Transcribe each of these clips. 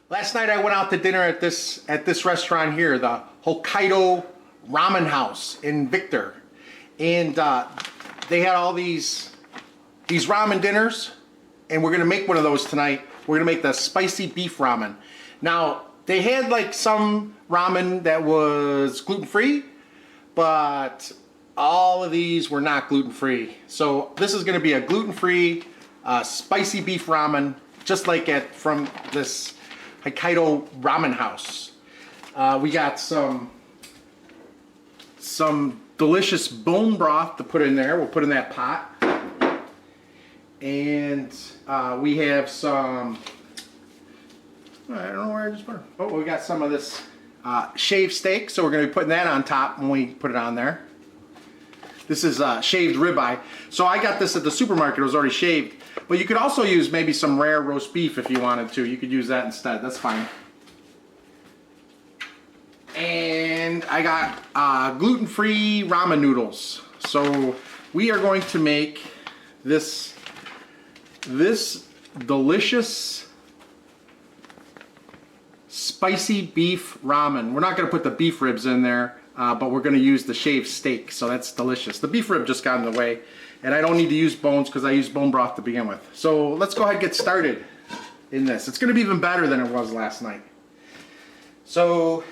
Last night I went out to dinner at this restaurant here, the Hokkaido Ramen House in Victor, and they had all these ramen dinners, and we're gonna make one of those tonight. We're gonna make the spicy beef ramen. Now they had like some ramen that was gluten-free, but all of these were not gluten-free. So this is gonna be a gluten-free spicy beef ramen, just like from this Hokkaido Ramen House. We got some delicious bone broth to put in there. We'll put in that pot. And we have some, I don't know where I just put it. Oh, we got some of this shaved steak, so we're going to be putting that on top when we put it on there. This is shaved ribeye. So I got this at the supermarket. It was already shaved. But you could also use maybe some rare roast beef if you wanted to. You could use that instead. That's fine. And I got gluten-free ramen noodles. So we are going to make this delicious spicy beef ramen. We're not going to put the beef ribs in there, but we're going to use the shaved steak. So that's delicious. The beef rib just got in the way. And I don't need to use bones because I used bone broth to begin with. So let's go ahead and get started in this. It's going to be even better than it was last night. So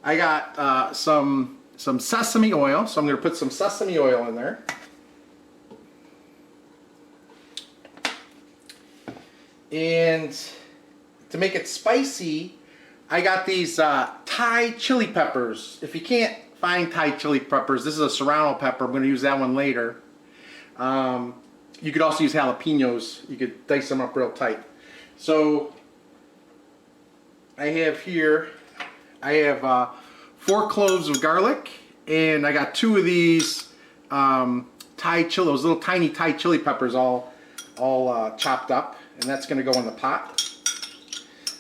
I got some sesame oil. So I'm going to put some sesame oil in there. And to make it spicy, I got these Thai chili peppers. If you can't find Thai chili peppers, this is a serrano pepper. I'm going to use that one later. You could also use jalapenos. You could dice them up real tight. So I have here, 4 cloves of garlic, and I got 2 of these Thai chili, those little tiny Thai chili peppers all chopped up, and that's going to go in the pot.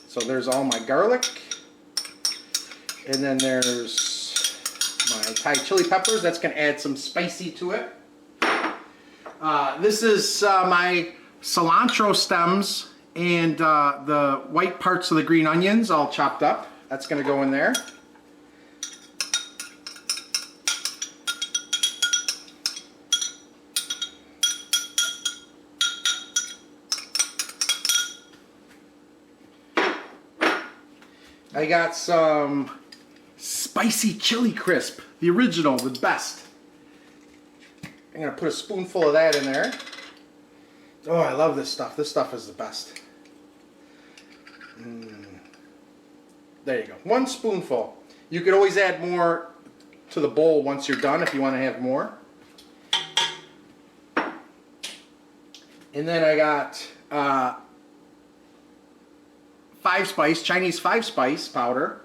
So there's all my garlic, and then there's my Thai chili peppers. That's going to add some spicy to it. This is my cilantro stems and the white parts of the green onions all chopped up. That's going to go in there. I got some spicy chili crisp, the original, the best. I'm going to put a spoonful of that in there. Oh, I love this stuff. This stuff is the best. There you go. 1 spoonful. You could always add more to the bowl once you're done if you want to have more. And then I got 5-spice, Chinese 5-spice powder.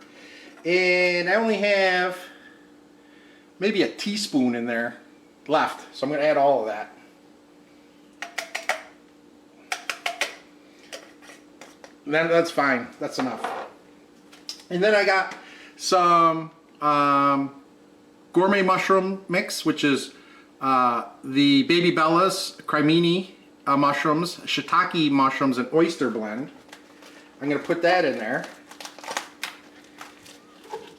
And I only have maybe a teaspoon in there left. So I'm going to add all of that. And then that's fine. That's enough. And then I got some gourmet mushroom mix, which is the Baby Bella's cremini mushrooms, shiitake mushrooms, and oyster blend. I'm going to put that in there.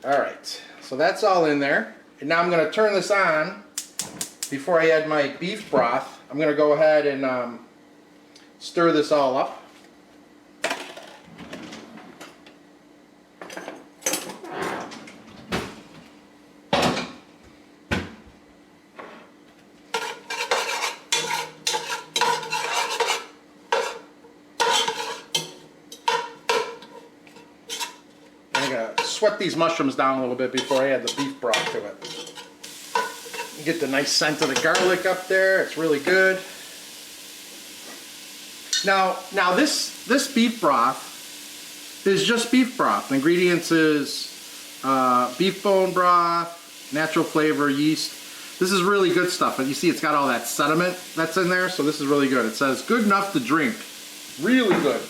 Alright, so that's all in there. And now I'm going to turn this on. Before I add my beef broth, I'm going to go ahead and stir this all up. I'm going to sweat these mushrooms down a little bit before I add the beef broth to it. You get the nice scent of the garlic up there. It's really good. Now this beef broth is just beef broth. The ingredients is beef bone broth, natural flavor, yeast. This is really good stuff. And you see it's got all that sediment that's in there, so this is really good. It says good enough to drink. Really good.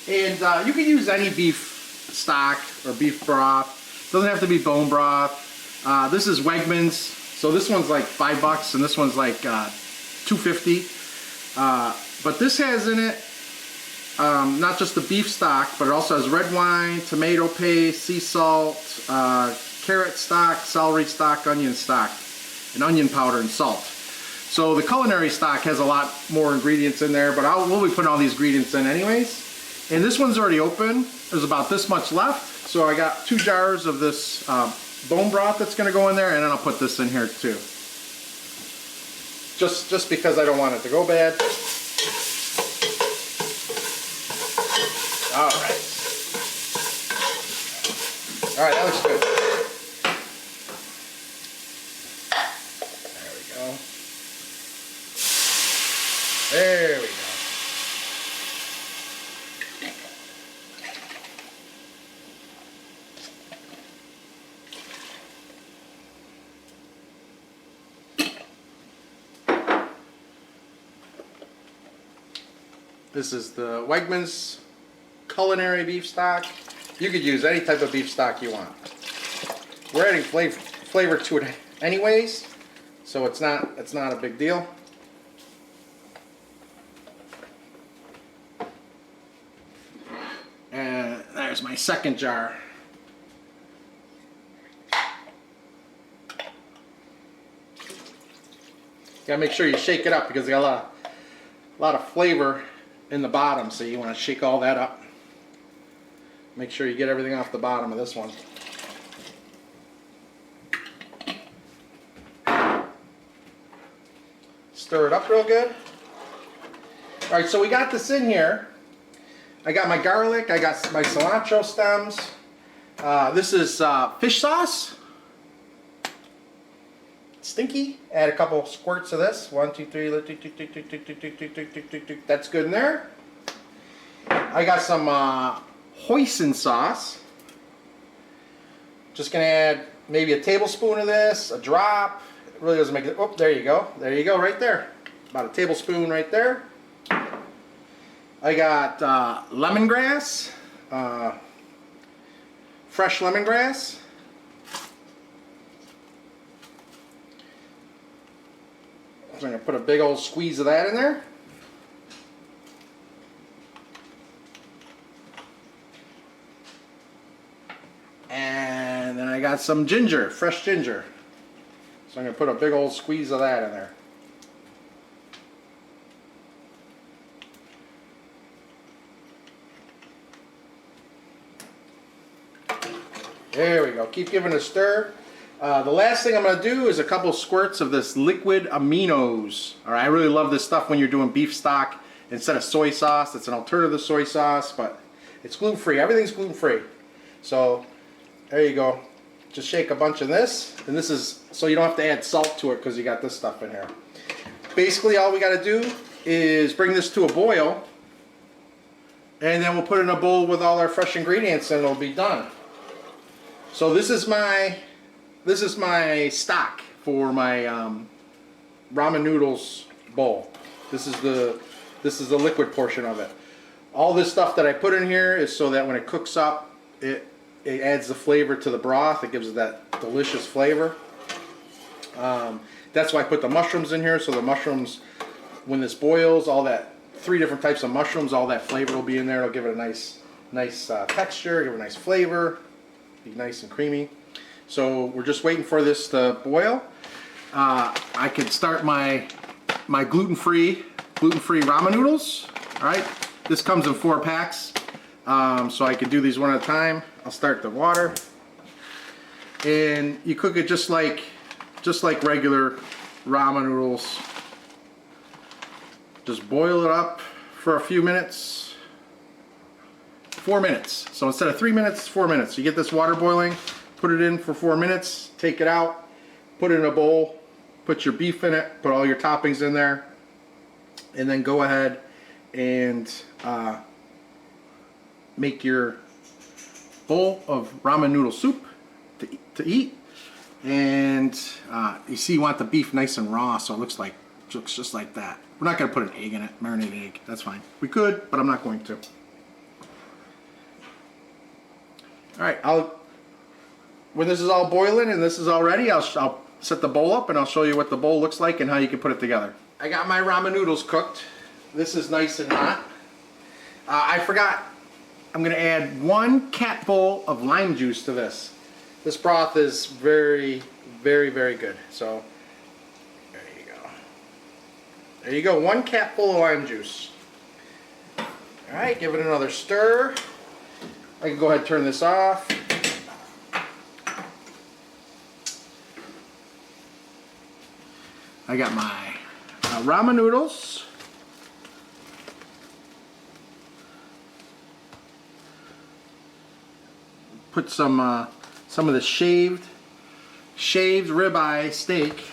And you can use any beef stock or beef broth. It doesn't have to be bone broth. This is Wegmans. So this one's like $5 and this one's like $2.50. But this has in it not just the beef stock, but it also has red wine, tomato paste, sea salt, carrot stock, celery stock, onion stock, and onion powder and salt. So the culinary stock has a lot more ingredients in there, but we'll be putting all these ingredients in anyways. And this one's already open. There's about this much left. So I got 2 jars of this bone broth that's gonna go in there, and then I'll put this in here too. Just because I don't want it to go bad. All right. All right, that looks good. There we go. There we go. This is the Wegmans culinary beef stock. You could use any type of beef stock you want. We're adding flavor to it anyways, so it's not a big deal. And there's my second jar. Gotta make sure you shake it up because they got a lot of flavor in the bottom, so you want to shake all that up. Make sure you get everything off the bottom of this one. Stir it up real good. Alright, so we got this in here. I got my garlic, I got my cilantro stems. This is fish sauce. Stinky. Add a couple squirts of this. 1, 2, 3. That's good in there. I got some hoisin sauce. Just gonna add maybe a tablespoon of this, a drop. It really doesn't make it. Oh, there you go. There you go, right there. About a tablespoon right there. I got lemongrass, fresh lemongrass. So I'm going to put a big old squeeze of that in there. And then I got some ginger, fresh ginger. So I'm going to put a big old squeeze of that in there. There we go. Keep giving it a stir. The last thing I'm going to do is a couple squirts of this liquid aminos. Alright, I really love this stuff when you're doing beef stock instead of soy sauce. It's an alternative to soy sauce, but it's gluten-free. Everything's gluten-free. So, there you go. Just shake a bunch of this. And this is, so you don't have to add salt to it because you got this stuff in here. Basically, all we got to do is bring this to a boil. And then we'll put it in a bowl with all our fresh ingredients and it'll be done. So this is my stock for my ramen noodles bowl. This is the liquid portion of it. All this stuff that I put in here is so that when it cooks up, it adds the flavor to the broth. It gives it that delicious flavor. That's why I put the mushrooms in here. So the mushrooms, when this boils, all that 3 different types of mushrooms, all that flavor will be in there. It'll give it a nice texture, give it a nice flavor, be nice and creamy. So we're just waiting for this to boil. I could start my gluten-free ramen noodles. All right, this comes in 4 packs, so I could do these one at a time. I'll start the water, and you cook it just like regular ramen noodles. Just boil it up for a few minutes. 4 minutes. So instead of 3 minutes, 4 minutes. You get this water boiling. Put it in for 4 minutes, take it out, put it in a bowl, put your beef in it, put all your toppings in there, and then go ahead and make your bowl of ramen noodle soup to eat. And you see, you want the beef nice and raw, so it looks just like that. We're not going to put an egg in it, marinated egg, that's fine. We could, but I'm not going to. Alright, when this is all boiling and this is all ready, I'll set the bowl up and I'll show you what the bowl looks like and how you can put it together. I got my ramen noodles cooked. This is nice and hot. I forgot, I'm gonna add 1 cat bowl of lime juice to this. This broth is very, very, very good. So, there you go. There you go, 1 cat bowl of lime juice. Alright, give it another stir. I can go ahead and turn this off. I got my ramen noodles. Put some of the shaved ribeye steak.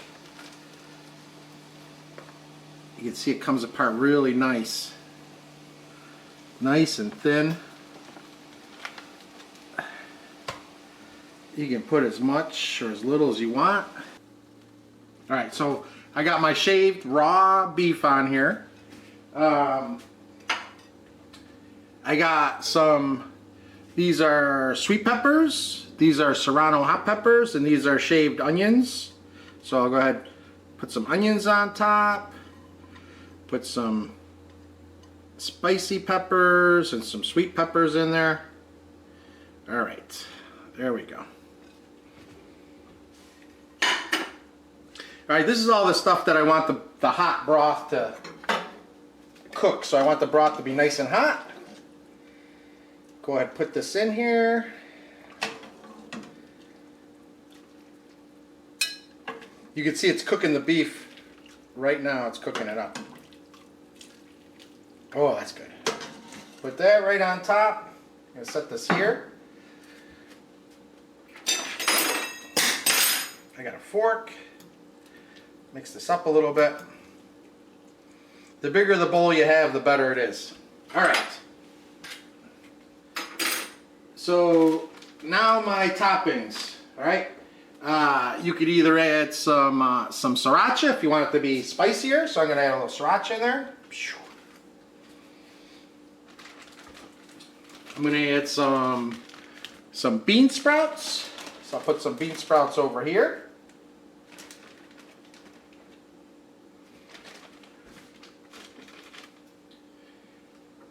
You can see it comes apart really nice and thin. You can put as much or as little as you want. All right, so I got my shaved raw beef on here. I got some. These are sweet peppers, these are serrano hot peppers, and these are shaved onions. So I'll go ahead and put some onions on top, put some spicy peppers and some sweet peppers in there. Alright, there we go. Alright, this is all the stuff that I want the hot broth to cook. So I want the broth to be nice and hot. Go ahead and put this in here. You can see it's cooking the beef right now. It's cooking it up. Oh, that's good. Put that right on top. I'm going to set this here. I got a fork. Mix this up a little bit. The bigger the bowl you have, the better it is. All right. So now my toppings, all right? You could either add some sriracha if you want it to be spicier. So I'm gonna add a little sriracha in there. I'm gonna add some bean sprouts. So I'll put some bean sprouts over here.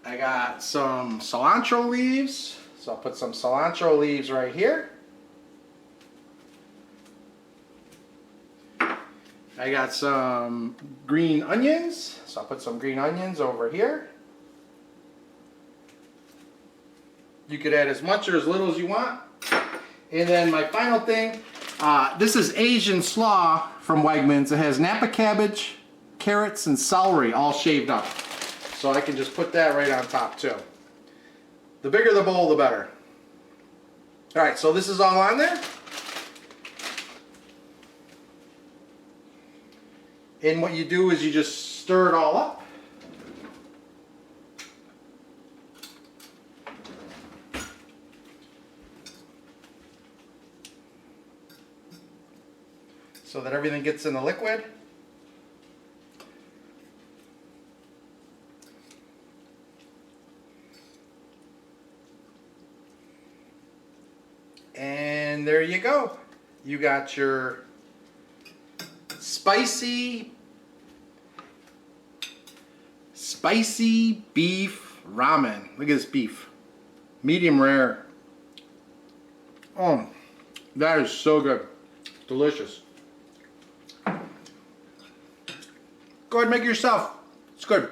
I got some cilantro leaves. So I'll put some cilantro leaves right here. I got some green onions. So I'll put some green onions over here. You could add as much or as little as you want. And then my final thing, this is Asian slaw from Wegmans. It has Napa cabbage, carrots, and celery all shaved up. So I can just put that right on top too. The bigger the bowl, the better. All right, so this is all on there. And what you do is you just stir it all up. So that everything gets in the liquid. And there you go. You got your spicy beef ramen. Look at this beef. Medium rare. Oh, that is so good. Delicious. Go ahead and make it yourself. It's good.